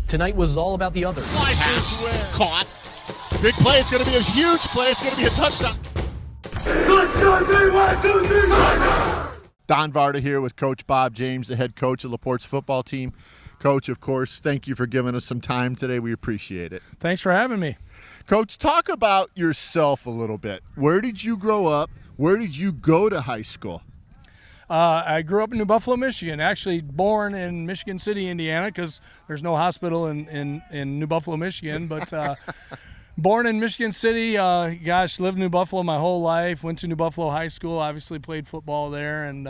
Tonight was all about the others. Slicers caught. Big play. It's going to be a huge play. It's going to be a touchdown. Don Varda here with Coach Bob James, the head coach of LaPorte's football team. Coach, of course, thank you for giving us some time today. We appreciate it. Thanks for having me. Coach, talk about yourself a little bit. Where did you grow up? Where did you go to high school? I grew up in New Buffalo, Michigan. Actually born in Michigan City, Indiana, because there's no hospital in New Buffalo, Michigan. But born in Michigan City, lived in New Buffalo my whole life. Went to New Buffalo High School, obviously played football there. And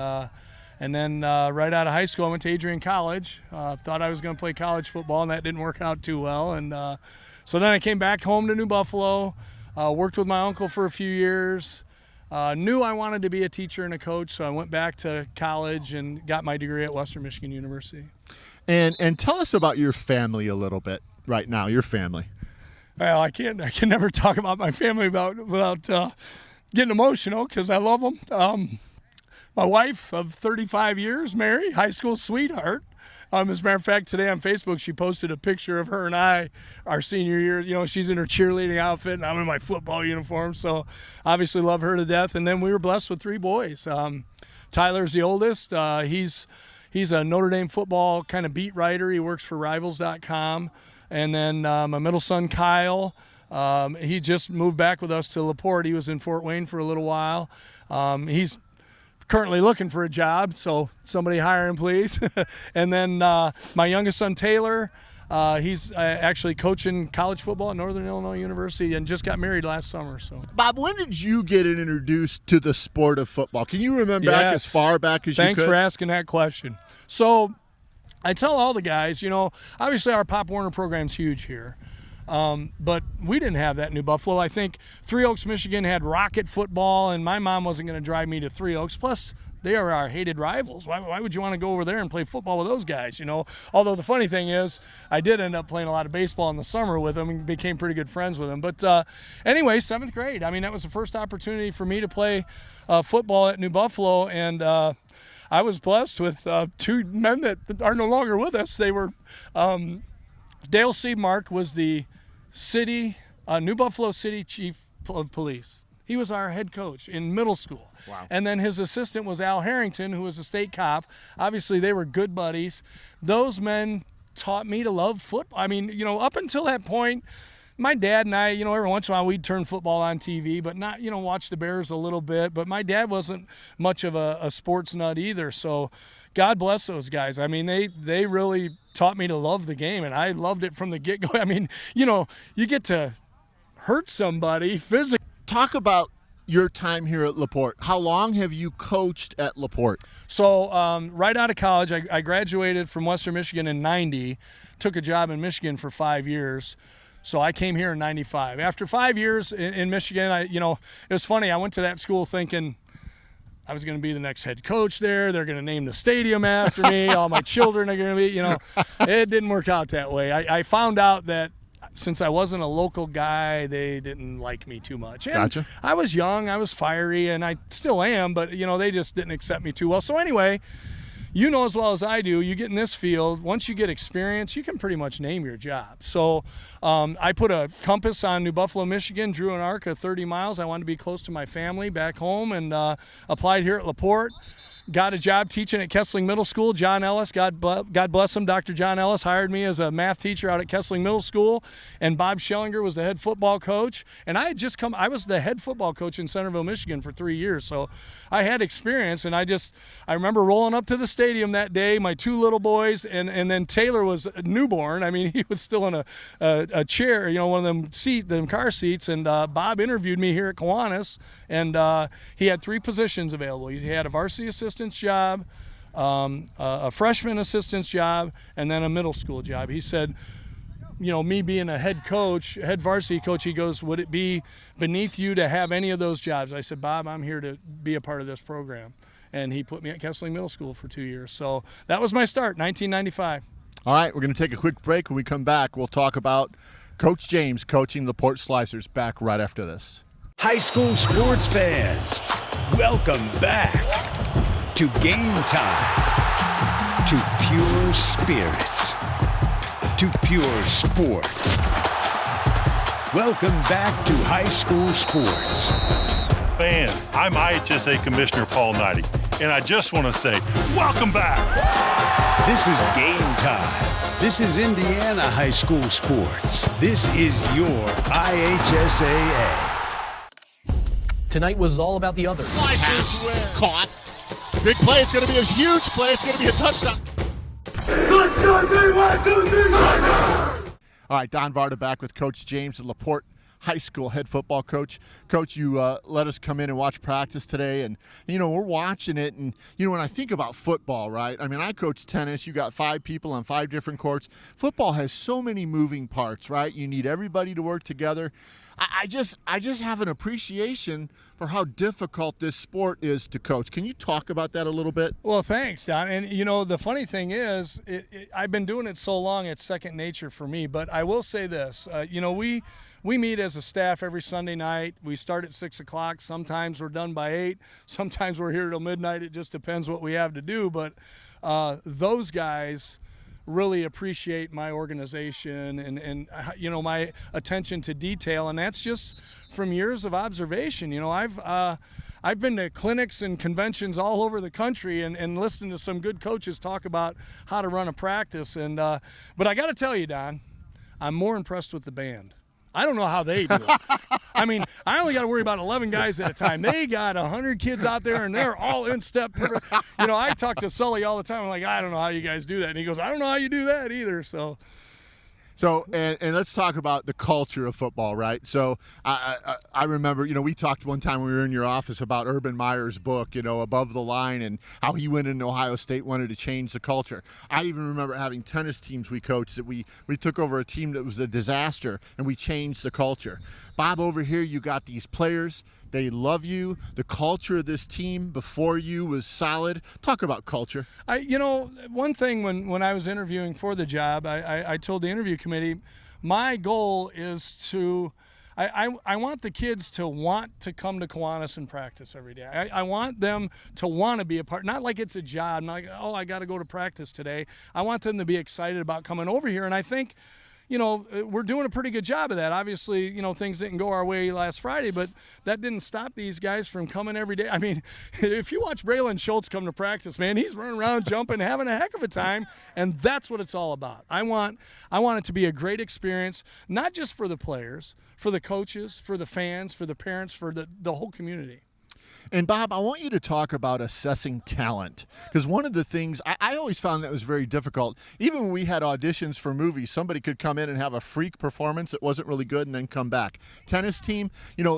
then right out of high school, I went to Adrian College. Thought I was going to play college football, and that didn't work out too well. And so then I came back home to New Buffalo, worked with my uncle for a few years. Knew I wanted to be a teacher and a coach, so I went back to college and got my degree at Western Michigan University. And tell us about your family a little bit right now, your family. Well, I can never talk about my family without getting emotional because I love them. My wife of 35 years, Mary, high school sweetheart. As a matter of fact, today on Facebook, she posted a picture of her and I, our senior year. You know, she's in her cheerleading outfit, and I'm in my football uniform. So, obviously, love her to death. And then we were blessed with 3 boys. Tyler's the oldest. He's a Notre Dame football kind of beat writer. He works for Rivals.com. And then my middle son, Kyle, he just moved back with us to LaPorte. He was in Fort Wayne for a little while. He's currently looking for a job, so somebody hire him, please. And then my youngest son, Taylor, he's actually coaching college football at Northern Illinois University and just got married last summer. So, Bob, when did you get introduced to the sport of football? Can you remember back as far back as you could? Thanks for asking that question. So I tell all the guys, you know, obviously our Pop Warner program's huge here. But we didn't have that in New Buffalo. I think Three Oaks, Michigan had Rocket football, and my mom wasn't going to drive me to Three Oaks. Plus, they are our hated rivals. Why would you want to go over there and play football with those guys, you know? Although the funny thing is, I did end up playing a lot of baseball in the summer with them and became pretty good friends with them. But anyway, 7th grade. I mean, that was the first opportunity for me to play football at New Buffalo, and I was blessed with 2 men that are no longer with us. They were Dale Seamark was the New Buffalo City Chief of Police. He was our head coach in middle school. Wow. And then his assistant was Al Harrington, who was a state cop. Obviously, they were good buddies. Those men taught me to love football. I mean, you know, up until that point, my dad and I, you know, every once in a while we'd turn football on TV, but not, you know, watch the Bears a little bit. But my dad wasn't much of a sports nut either. So God bless those guys. I mean, they really taught me to love the game, and I loved it from the get-go. I mean, you know, you get to hurt somebody physically. Talk about your time here at LaPorte. How long have you coached at LaPorte? So right out of college, I graduated from Western Michigan in 90, took a job in Michigan for 5 years. So I came here in 95. After 5 years in Michigan, it was funny. I went to that school thinking I was going to be the next head coach there. They're going to name the stadium after me. All my children are going to be, you know. It didn't work out that way. I found out that since I wasn't a local guy, they didn't like me too much. And Gotcha. I was young, I was fiery, and I still am, but, you know, they just didn't accept me too well. So anyway, you know as well as I do, you get in this field, once you get experience, you can pretty much name your job. So I put a compass on New Buffalo, Michigan, drew an arc of 30 miles. I wanted to be close to my family back home, and applied here at LaPorte. Got a job teaching at Kessling Middle School. John Ellis, God bless him, Dr. John Ellis hired me as a math teacher out at Kessling Middle School, and Bob Schellinger was the head football coach. And I was the head football coach in Centerville, Michigan for 3 years, so I had experience. And I remember rolling up to the stadium that day, my 2 little boys, and then Taylor was a newborn. I mean, he was still in a chair, you know, one of them car seats, and Bob interviewed me here at Kiwanis, and he had 3 positions available. He had a varsity assistant job, a freshman assistant's job, and then a middle school job. He said, you know, me being a head varsity coach, he goes, would it be beneath you to have any of those jobs? I said, Bob, I'm here to be a part of this program. And he put me at Kessling Middle School for 2 years. So that was my start, 1995. All right, we're going to take a quick break. When we come back, we'll talk about Coach James coaching the LaPorte Slicers. Back right after this. High school sports fans, welcome back to Game Time, to Pure Spirits. to pure sport. Welcome back to high school sports. Fans, I'm IHSA Commissioner Paul Knighty, and I just want to say, welcome back. This is game time. This is Indiana high school sports. This is your IHSAA. Tonight was all about the others. Pass, caught. Big play. It's going to be a huge play. It's going to be a touchdown. All right, Don Varda back with Coach James at LaPorte High School head football coach. Coach, you let us come in and watch practice today, and we're watching it, and when I think about football, right? I mean, I coach tennis. You got 5 people on 5 different courts. Football has so many moving parts, right? You need everybody to work together. I just have an appreciation for how difficult this sport is to coach. Can you talk about that a little bit? Well, thanks, Don. And the funny thing is, I've been doing it so long, it's second nature for me. But I will say this, we meet as a staff every Sunday night. We start at 6 o'clock. Sometimes we're done by 8. Sometimes we're here till midnight. It just depends what we have to do. But those guys really appreciate my organization and my attention to detail, and that's just from years of observation. I've been to clinics and conventions all over the country and listened to some good coaches talk about how to run a practice. And but I got to tell you, Don, I'm more impressed with the band. I don't know how they do it. I mean, I only got to worry about 11 guys at a time. They got 100 kids out there, and they're all in step. I talk to Sully all the time. I'm like, I don't know how you guys do that. And he goes, I don't know how you do that either. So and let's talk about the culture of football, right? So I remember, we talked one time when we were in your office about Urban Meyer's book, Above the Line, and how he went into Ohio State, wanted to change the culture. I even remember having tennis teams we coached that we took over a team that was a disaster, and we changed the culture. Bob, over here you got these players. They love you. The culture of this team before you was solid. Talk about culture. One thing when I was interviewing for the job, I told the interview committee, my goal is to I want the kids to want to come to Kiwanis and practice every day. I want them to want to be a part, not like it's a job, not like, I got to go to practice today. I want them to be excited about coming over here, and I think we're doing a pretty good job of that. Obviously, things didn't go our way last Friday, but that didn't stop these guys from coming every day. I mean, if you watch Braylon Schultz come to practice, man, he's running around, jumping, having a heck of a time, and that's what it's all about. I want it to be a great experience, not just for the players, for the coaches, for the fans, for the parents, for the whole community. And Bob, I want you to talk about assessing talent, because one of the things I always found that was very difficult, even when we had auditions for movies, somebody could come in and have a freak performance that wasn't really good and then come back. Tennis team,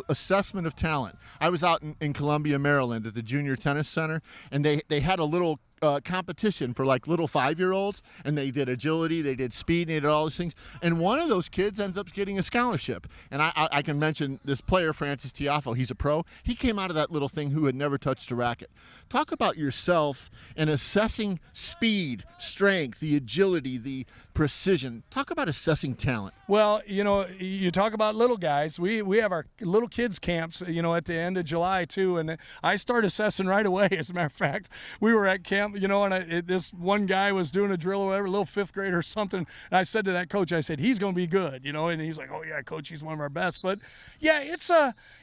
assessment of talent. I was out in Columbia, Maryland at the Junior Tennis Center, and they had a little competition for like little 5-year-olds, and they did agility, they did speed, they did all these things, and one of those kids ends up getting a scholarship. And I can mention this player, Francis Tiafo. He's a pro. He came out of that little thing who had never touched a racket. Talk about yourself and assessing speed, strength, the agility, the precision. Talk about assessing talent. Well, you talk about little guys. We have our little kids camps, at the end of July too, and I start assessing right away. As a matter of fact, we were at camp, and this one guy was doing a drill or whatever, a little 5th grader or something, and I said to that coach, I said, he's going to be good, and he's like, oh yeah, coach, he's one of our best. But yeah, it's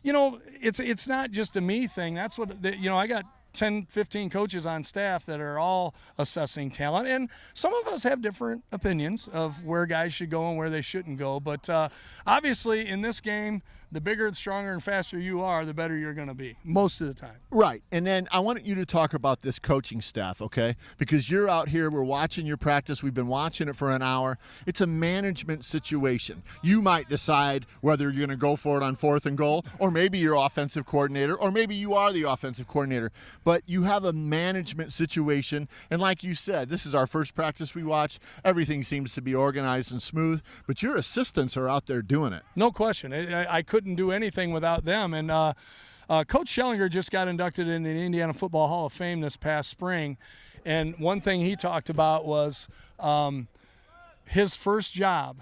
it's not just a me thing. That's what I got 10, 15 coaches on staff that are all assessing talent, and some of us have different opinions of where guys should go and where they shouldn't go. But obviously in this game, the bigger, the stronger, and faster you are, the better you're going to be most of the time. Right. And then I want you to talk about this coaching staff, okay? Because you're out here, we're watching your practice. We've been watching it for an hour. It's a management situation. You might decide whether you're going to go for it on 4th and goal, or maybe you're offensive coordinator, or maybe you are the offensive coordinator. But you have a management situation. And like you said, this is our first practice we watched. Everything seems to be organized and smooth, but your assistants are out there doing it. No question. I couldn't do anything without them. And Coach Schellinger just got inducted into the Indiana Football Hall of Fame this past spring. And one thing he talked about was his first job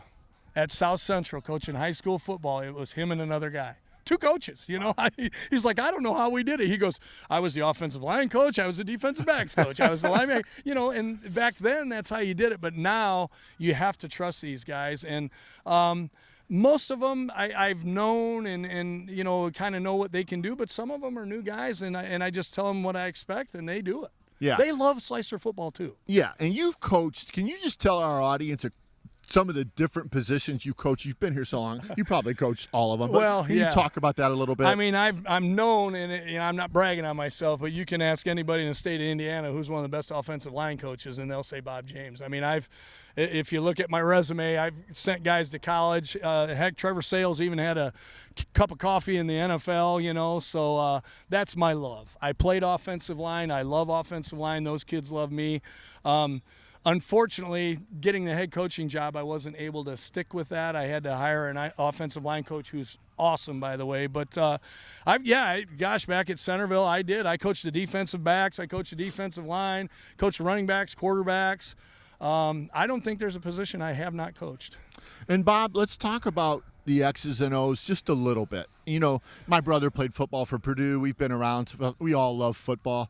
at South Central, coaching high school football. It was him and another guy. 2 coaches. He's like, I don't know how we did it. He goes, I was the offensive line coach. I was the defensive backs coach. I was the linebacker. And back then that's how you did it. But now you have to trust these guys. And most of them I've known and kind of know what they can do. But some of them are new guys, and I just tell them what I expect, and they do it. Yeah. They love Slicer football too. Yeah, and you've coached. Can you just tell our audience some of the different positions you coach? You've been here so long. You probably coached all of them. But can you talk about that a little bit? I mean, I'm known, and I'm not bragging on myself, but you can ask anybody in the state of Indiana who's one of the best offensive line coaches, and they'll say Bob James. I mean, if you look at my resume, I've sent guys to college. Heck, Trevor Sales even had a cup of coffee in the NFL, so that's my love. I played offensive line. I love offensive line. Those kids love me. Unfortunately, getting the head coaching job, I wasn't able to stick with that. I had to hire an offensive line coach who's awesome, by the way. But, back at Centerville, I did. I coached the defensive backs. I coached the defensive line, coached the running backs, quarterbacks. I don't think there's a position I have not coached. And, Bob, let's talk about the X's and O's just a little bit. My brother played football for Purdue. We've been around. We all love football.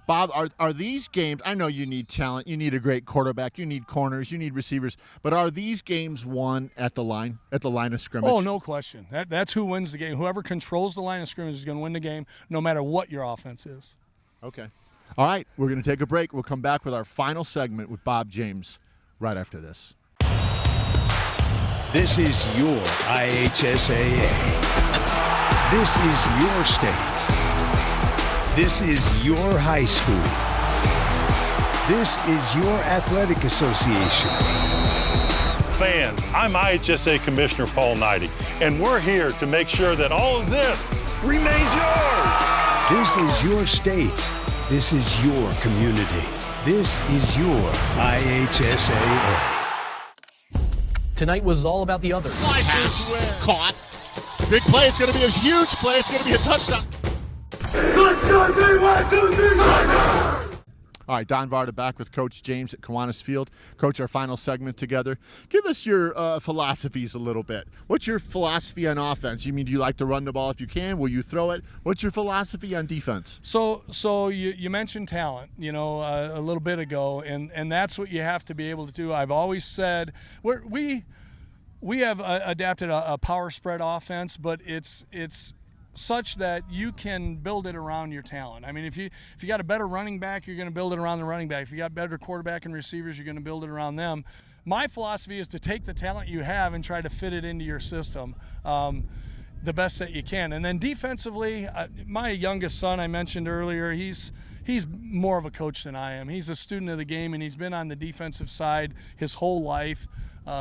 Bob, are these games – I know you need talent. You need a great quarterback. You need corners. You need receivers. But are these games won at the line of scrimmage? Oh, no question. That's who wins the game. Whoever controls the line of scrimmage is going to win the game, no matter what your offense is. Okay. All right, we're going to take a break. We'll come back with our final segment with Bob James right after this. This is your IHSAA. This is your state. This is your high school. This is your athletic association. Fans, I'm IHSA Commissioner Paul Knighty, and we're here to make sure that all of this remains yours. This is your state. This is your community. This is your IHSAA. Tonight was all about the others. Pass caught. Big play. It's going to be a huge play. It's going to be a touchdown. All right, Don Varda back with Coach James at Kiwanis Field. Coach, our final segment together. Give us your philosophies a little bit. What's your philosophy on offense? Do you like to run the ball if you can? Will you throw it? What's your philosophy on defense? So you mentioned talent, a little bit ago, and that's what you have to be able to do. I've always said we have adapted a power spread offense, but it's such that you can build it around your talent. I mean, if you got a better running back, you're going to build it around the running back. If you got better quarterback and receivers, you're going to build it around them. My philosophy is to take the talent you have and try to fit it into your system the best that you can. And then defensively, my youngest son I mentioned earlier, he's more of a coach than I am. He's a student of the game, and he's been on the defensive side his whole life.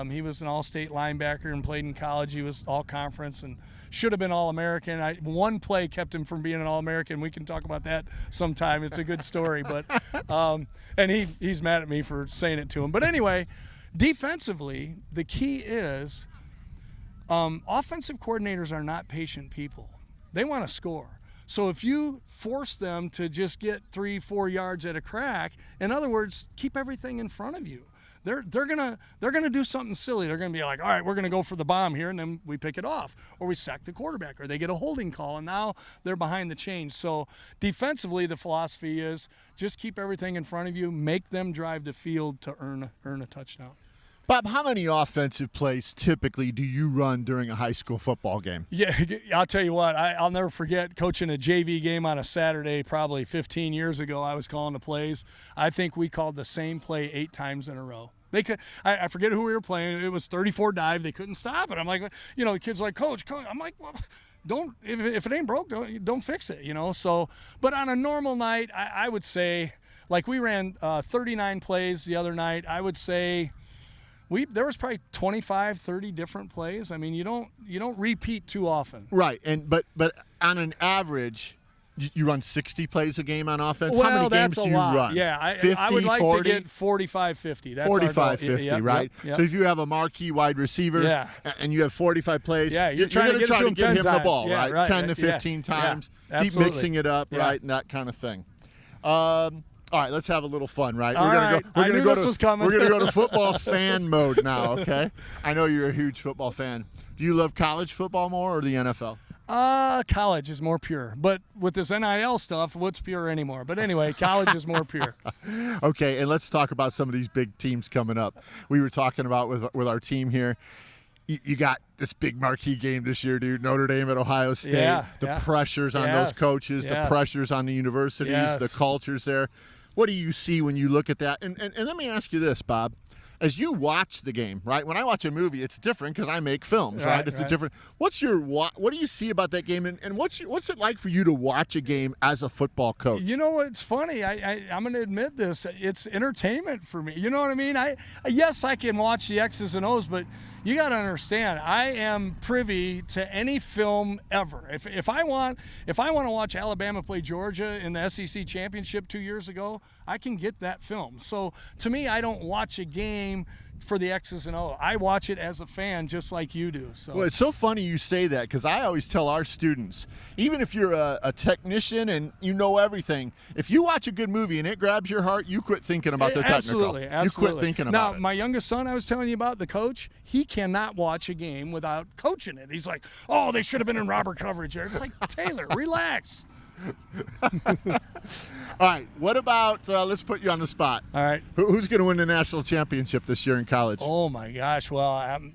He was an all-state linebacker and played in college. He was all-conference and should have been All-American. One play kept him from being an All-American. We can talk about that sometime. It's a good story. But and he's mad at me for saying it to him. But anyway, defensively, the key is offensive coordinators are not patient people. They want to score. So if you force them to just get 3-4 yards at a crack, in other words, keep everything in front of you. They're gonna do something silly. They're gonna be like, all right, we're gonna go for the bomb here, and then we pick it off, or we sack the quarterback, or they get a holding call, and now they're behind the chains. So defensively, the philosophy is just keep everything in front of you, make them drive the field to earn a touchdown. Bob, how many offensive plays typically do you run during a high school football game? Yeah, I'll tell you what, I'll never forget coaching a JV game on a Saturday probably 15 years ago. I was calling the plays. I think we called the same play 8 times in a row. I forget who we were playing. It was 34 dive. They couldn't stop it. I'm like, the kid's like, Coach. I'm like, well, don't, if it ain't broke, don't fix it, So, but on a normal night, I would say, like we ran 39 plays the other night. I would say there was probably 25, 30 different plays. I mean, you don't repeat too often. Right, but on an average, you run 60 plays a game on offense? Well, how many games do you run? Yeah, 50, I would like 40? to get 45, 50. That's 45, 50, right? Yep. So if you have a marquee wide receiver and you have 45 plays, you're trying to get him the ball, yeah, right? 10 to 15 times. Yeah, keep mixing it up, right, and that kind of thing. All right, let's have a little fun, right? I knew this was coming. We're going to go to football fan mode now, okay? I know you're a huge football fan. Do you love college football more or the NFL? College is more pure. But with this NIL stuff, what's pure anymore? But anyway, college is more pure. Okay, and let's talk about some of these big teams coming up. We were talking about with our team here. You got this big marquee game this year, dude. Notre Dame at Ohio State. The pressures on those coaches, the pressures on the universities, the cultures there. What do you see when you look at that? And let me ask you this, Bob. As you watch the game, right? When I watch a movie, it's different because I make films, right? It's a different. What do you see about that game, and what's it like for you to watch a game as a football coach? You know, it's funny. I'm going to admit this. It's entertainment for me. You know what I mean? Yes, I can watch the X's and O's, but you got to understand, I am privy to any film ever. If I want to watch Alabama play Georgia in the SEC championship 2 years ago, I can get that film. So to me, I don't watch a game for the X's and O's. I watch it as a fan, just like you do. So. Well, it's so funny you say that because I always tell our students, even if you're a technician and you know everything, if you watch a good movie and it grabs your heart, you quit thinking about the technical. Absolutely. You quit thinking about it. Now, my youngest son I was telling you about, the coach, he cannot watch a game without coaching it. He's like, oh, they should have been in robber coverage there. It's like, Taylor, relax. All right, what about, let's put you on the spot. All right. Who's going to win the national championship this year in college? Oh, my gosh. Well,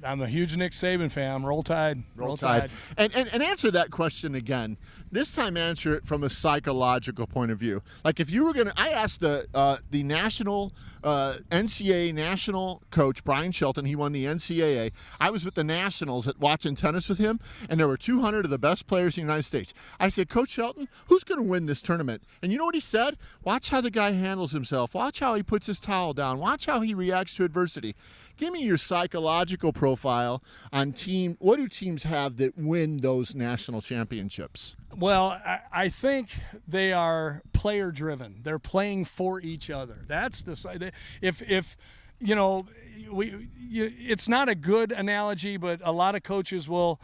I'm a huge Nick Saban fan. Roll Tide. Roll Tide. And answer that question again. This time answer it from a psychological point of view. Like if you were going to, I asked the national, NCAA national coach, Brian Shelton. He won the NCAA. I was with the Nationals watching tennis with him, and there were 200 of the best players in the United States. I said, Coach Shelton, who's going to win this tournament? And you know what he said? Watch how the guy handles himself. Watch how he puts his towel down. Watch how he reacts to adversity. Give me your psychological profile on team. What do teams have that win those national championships? Well, I think they are player driven. They're playing for each other. That's the side. If you know, it's not a good analogy, but a lot of coaches will.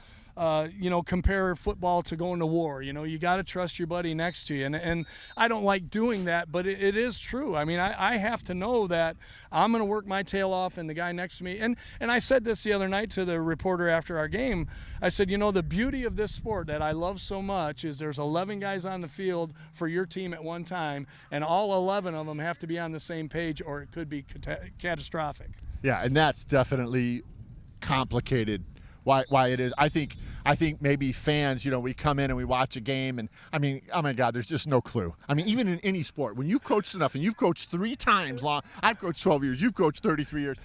Compare football to going to war. You know, you got to trust your buddy next to you. And I don't like doing that, but it is true. I mean, I have to know that I'm going to work my tail off and the guy next to me. And I said this the other night to the reporter after our game. I said, you know, the beauty of this sport that I love so much is there's 11 guys on the field for your team at one time, and all 11 of them have to be on the same page or it could be catastrophic. Yeah, and that's definitely complicated. Why it is. I think maybe fans, you know, we come in and we watch a game and I mean, oh my God, there's just no clue. I mean, even in any sport, when you've coached enough and you've coached 3 times long, I've coached 12 years, you've coached 33 years.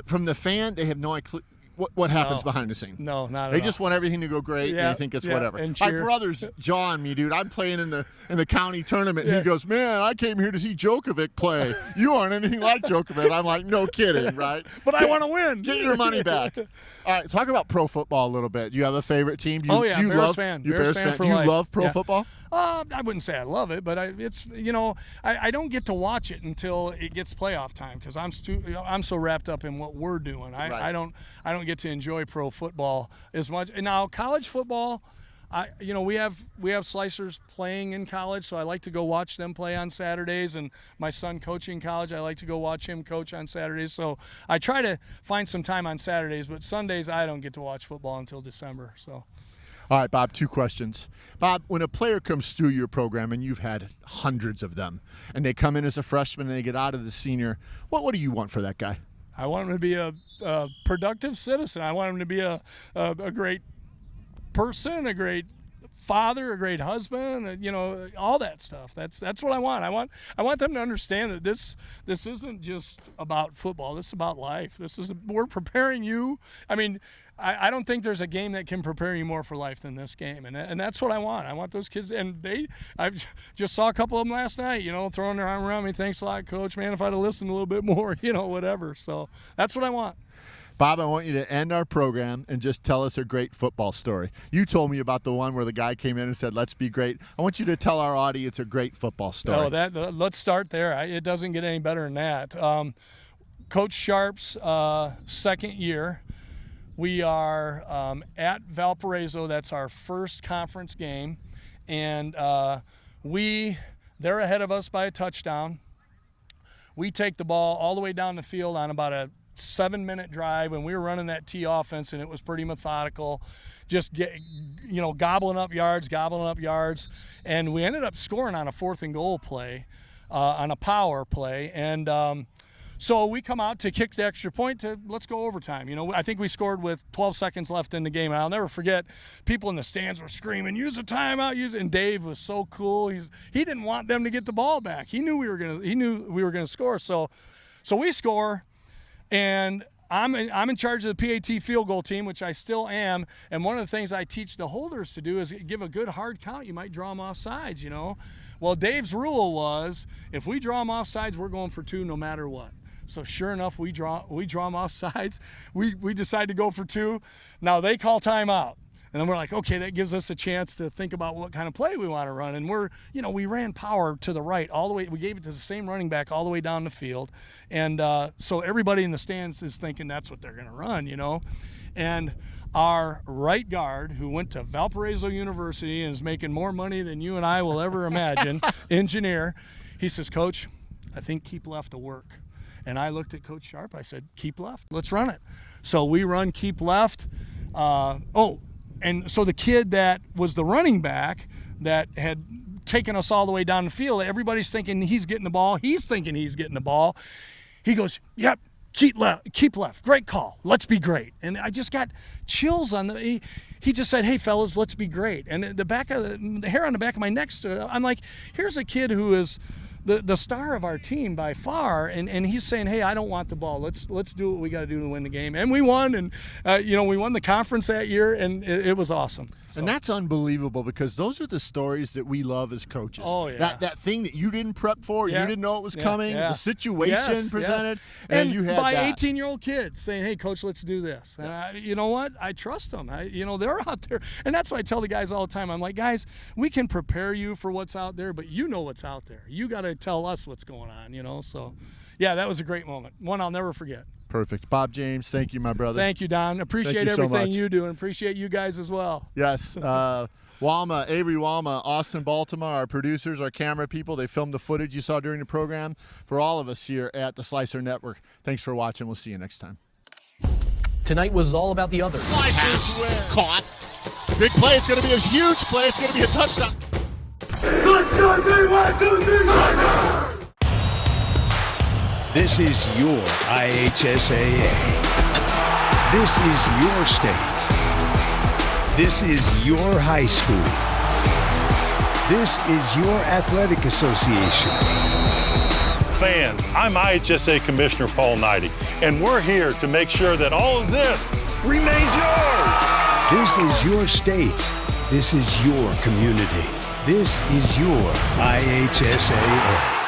From the fan, they have no clue. What happens behind the scenes? No, not at all. They just want everything to go great, and they think it's whatever. My brother's jawing me, dude. I'm playing in the county tournament, and he goes, "Man, I came here to see Djokovic play. You aren't anything like Djokovic." I'm like, "No kidding, right?" But I want to win. Get your money back. All right, talk about pro football a little bit. Do you have a favorite team? Bears fan. Bears fan for life. Do you love pro football? I wouldn't say I love it, but I don't get to watch it until it gets playoff time because I'm so wrapped up in what we're doing. I don't get to enjoy pro football as much. And now college football, we have Slicers playing in college, so I like to go watch them play on Saturdays. And my son coaching college, I like to go watch him coach on Saturdays. So I try to find some time on Saturdays, but Sundays I don't get to watch football until December. So. All right, Bob, 2 questions. Bob, when a player comes through your program, and you've had hundreds of them, and they come in as a freshman and they get out as a senior, what do you want for that guy? I want him to be a productive citizen. I want him to be a great person, a great father, a great husband, all that stuff. That's what I want. I want them to understand that this isn't just about football. This is about life. We're preparing you. I mean, I don't think there's a game that can prepare you more for life than this game, and that's what I want. I want those kids, and I just saw a couple of them last night, throwing their arm around me. Thanks a lot, Coach. Man, if I'd have listened a little bit more, whatever. So that's what I want. Bob, I want you to end our program and just tell us a great football story. You told me about the one where the guy came in and said, "Let's be great." I want you to tell our audience a great football story. Let's start there. It doesn't get any better than that. Coach Sharp's second year. We are at Valparaiso. That's our first conference game. And they're ahead of us by a touchdown. We take the ball all the way down the field on about a 7-minute drive, and we were running that T offense, and it was pretty methodical, just gobbling up yards, and we ended up scoring on a 4th and goal play, on a power play, and so we come out to kick the extra point to let's go overtime. I think we scored with 12 seconds left in the game. And I'll never forget, people in the stands were screaming, use a timeout, and Dave was so cool. He didn't want them to get the ball back. He knew we were gonna score. So we score, and I'm in charge of the PAT field goal team, which I still am. And one of the things I teach the holders to do is give a good hard count. You might draw them off sides, Well, Dave's rule was, if we draw them off sides, we're going for 2 no matter what. So sure enough, we draw them off sides. We decide to go for 2. Now they call timeout. And then we're like, okay, that gives us a chance to think about what kind of play we want to run. And we ran power to the right all the way. We gave it to the same running back all the way down the field. And so everybody in the stands is thinking that's what they're going to run, And our right guard, who went to Valparaiso University and is making more money than you and I will ever imagine, engineer, he says, Coach, I think keep left will work. And I looked at Coach Sharp. I said, keep left. Let's run it. So we run keep left. And so the kid that was the running back that had taken us all the way down the field, everybody's thinking he's getting the ball. He's thinking he's getting the ball. He goes, yep, keep left. Great call. Let's be great. And I just got chills on he just said, hey, fellas, let's be great. And the hair on the back of my neck stood up. I'm like, here's a kid who is the star of our team by far, and he's saying, hey, I don't want the ball. Let's do what we got to do to win the game. And we won, and we won the conference that year, and it was awesome. So. And that's unbelievable, because those are the stories that we love as coaches. Oh, yeah. That thing that you didn't prep for, you didn't know it was coming, the situation presented, and you had by that. 18-year-old kids saying, hey, Coach, let's do this. And you know what? I trust them. They're out there. And that's why I tell the guys all the time. I'm like, guys, we can prepare you for what's out there, but you know what's out there. You got to tell us what's going on, So, yeah, that was a great moment. One I'll never forget. Perfect. Bob James, thank you, my brother. Thank you, Don. Appreciate everything you do, and appreciate you guys as well. Yes. Avery Walma, Austin, Baltimore, our producers, our camera people, they filmed the footage you saw during the program for all of us here at the Slicer Network. Thanks for watching. We'll see you next time. Tonight was all about the other. Pass caught. Big play. It's going to be a huge play. It's going to be a touchdown. Slicer, 3, 1, 2, 3, Slicer! This is your IHSAA. This is your state. This is your high school. This is your athletic association. Fans, I'm IHSA Commissioner Paul Knighty, and we're here to make sure that all of this remains yours. This is your state. This is your community. This is your IHSAA.